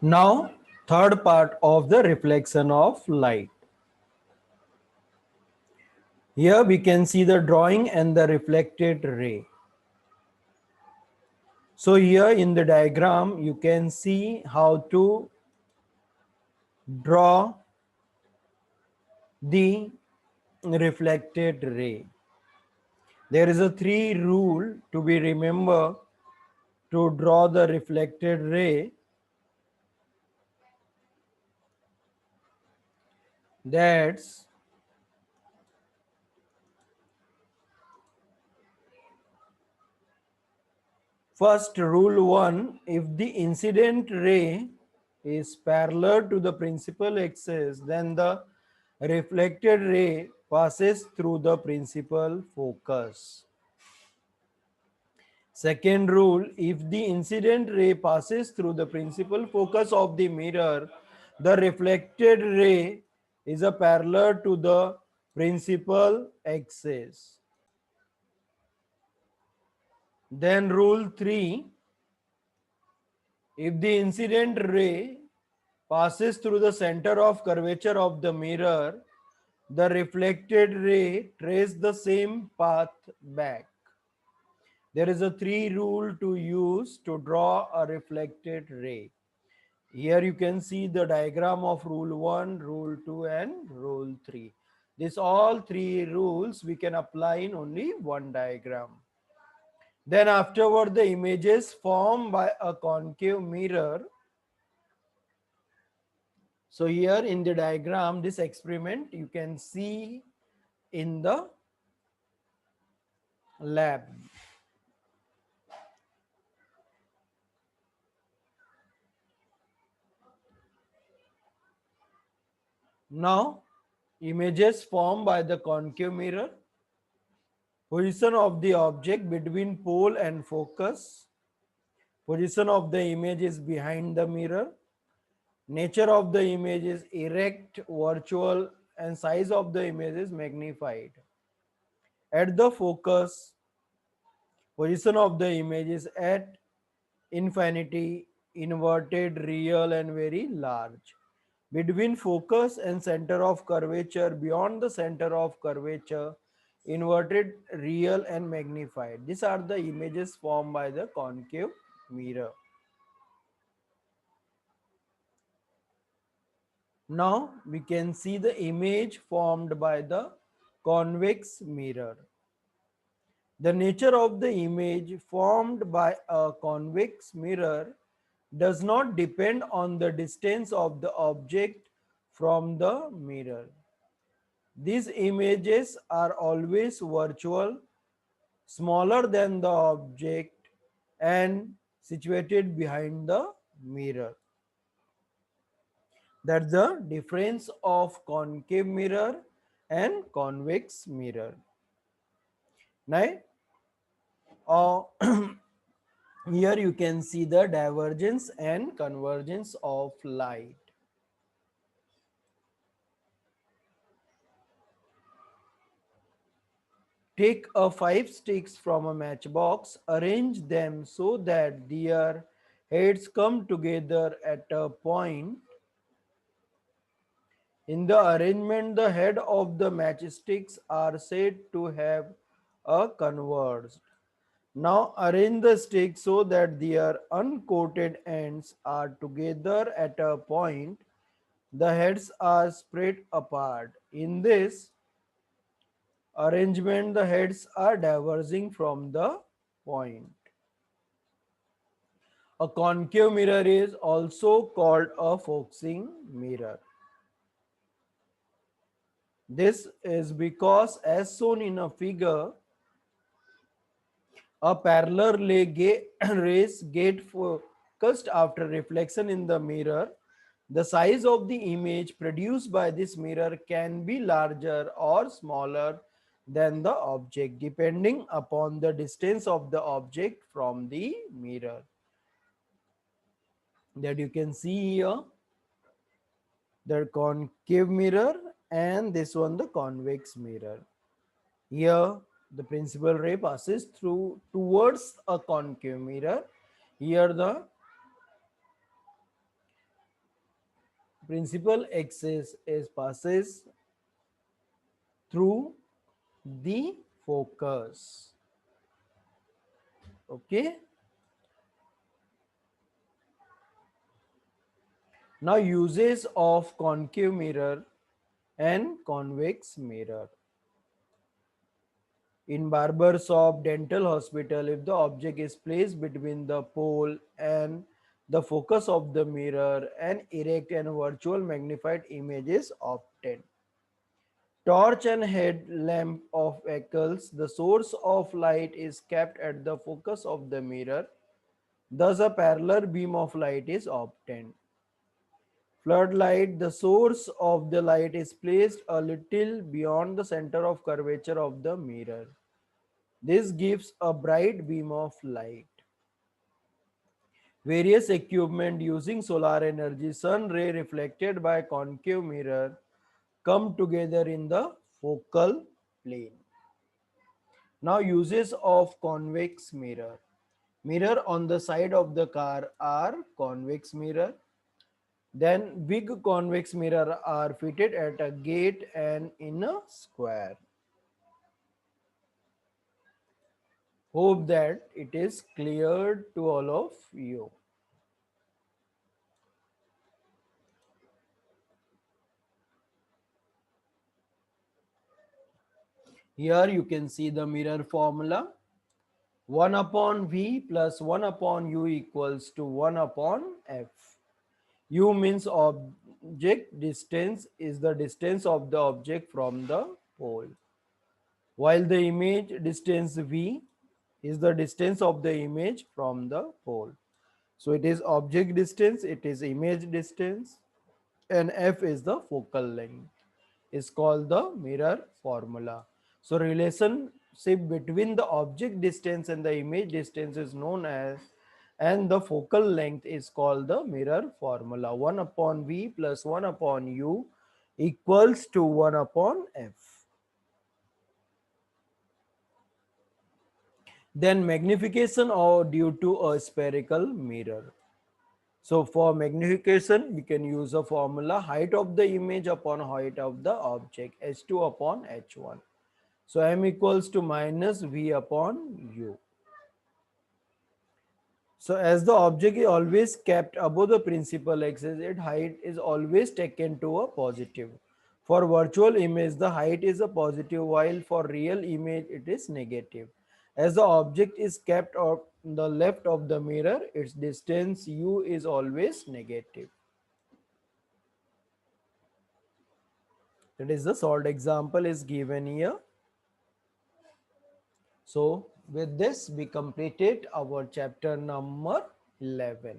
Now, third part of the reflection of light. Here we can see the drawing and the reflected ray. So here in the diagram, you can see how to draw the reflected ray. There is a three rule to be remembered to draw the reflected ray. That's first rule 1, if the incident ray is parallel to the principal axis, then the reflected ray passes through the principal focus. Second rule, if the incident ray passes through the principal focus of the mirror, the reflected ray is a parallel to the principal axis. Then rule 3, if the incident ray passes through the center of curvature of the mirror, the reflected ray traces the same path back. There is a three rule to use to draw a reflected ray. Here you can see the diagram of rule 1, rule 2 and rule 3. This all three rules we can apply in only one diagram. Then afterward the images formed by a concave mirror. So here in the diagram, this experiment you can see in the lab. Now, images formed by the concave mirror, position of the object between pole and focus, position of the image is behind the mirror, nature of the image is erect, virtual, and size of the image is magnified. At the focus, position of the image is at infinity, inverted, real, and very large. Between focus and center of curvature, beyond the center of curvature, inverted, real, and magnified. These are the images formed by the concave mirror. Now we can see the image formed by the convex mirror. The nature of the image formed by a convex mirror does not depend on the distance of the object from the mirror. These images are always virtual, smaller than the object, and situated behind the mirror. That's the difference of concave mirror and convex mirror. Now, here you can see the divergence and convergence of light. Take a 5 sticks from a matchbox, arrange them so that their heads come together at a point. In the arrangement, the head of the matchsticks are said to have a converged. Now arrange the sticks so that their uncoated ends are together at a point. The heads are spread apart. In this arrangement, the heads are diverging from the point. A concave mirror is also called a focusing mirror. This is because, as shown in a figure, a parallel rays get focused after reflection in the mirror. The size of the image produced by this mirror can be larger or smaller than the object, depending upon the distance of the object from the mirror. That you can see here, the concave mirror, and this one the convex mirror. Here the principal ray passes through towards a concave mirror. Here the principal axis is passes through the focus. Okay. Now uses of concave mirror and convex mirror. In barber shop, dental hospital, if the object is placed between the pole and the focus of the mirror, an erect and virtual magnified image is obtained. Torch and headlamp of vehicles, the source of light is kept at the focus of the mirror. Thus, a parallel beam of light is obtained. Floodlight, the source of the light is placed a little beyond the center of curvature of the mirror. This gives a bright beam of light. Various equipment using solar energy, sun ray reflected by concave mirror come together in the focal plane. Now uses of convex mirror. Mirror on the side of the car are convex mirror. Then big convex mirror are fitted at a gate and in a square. Hope that it is clear to all of you. Here you can see the mirror formula. 1 upon V plus 1 upon U equals to 1 upon F. U means object distance is the distance of the object from the pole, while the image distance V is the distance of the image from the pole. So it is object distance, it is image distance, and F is the focal length. Is called the mirror formula. So relationship between the object distance and the image distance is known as, and the focal length is called the mirror formula. 1 upon V plus 1 upon U equals to 1 upon F. Then magnification or due to a spherical mirror. So for magnification, we can use a formula height of the image upon height of the object, h2 upon h1. So m equals to minus v upon u. So as the object is always kept above the principal axis, its height is always taken to a positive. For virtual image, the height is a positive, while for real image, it is negative. As the object is kept on the left of the mirror, its distance u is always negative. That is the solved example is given here. So with this we completed our chapter number 11.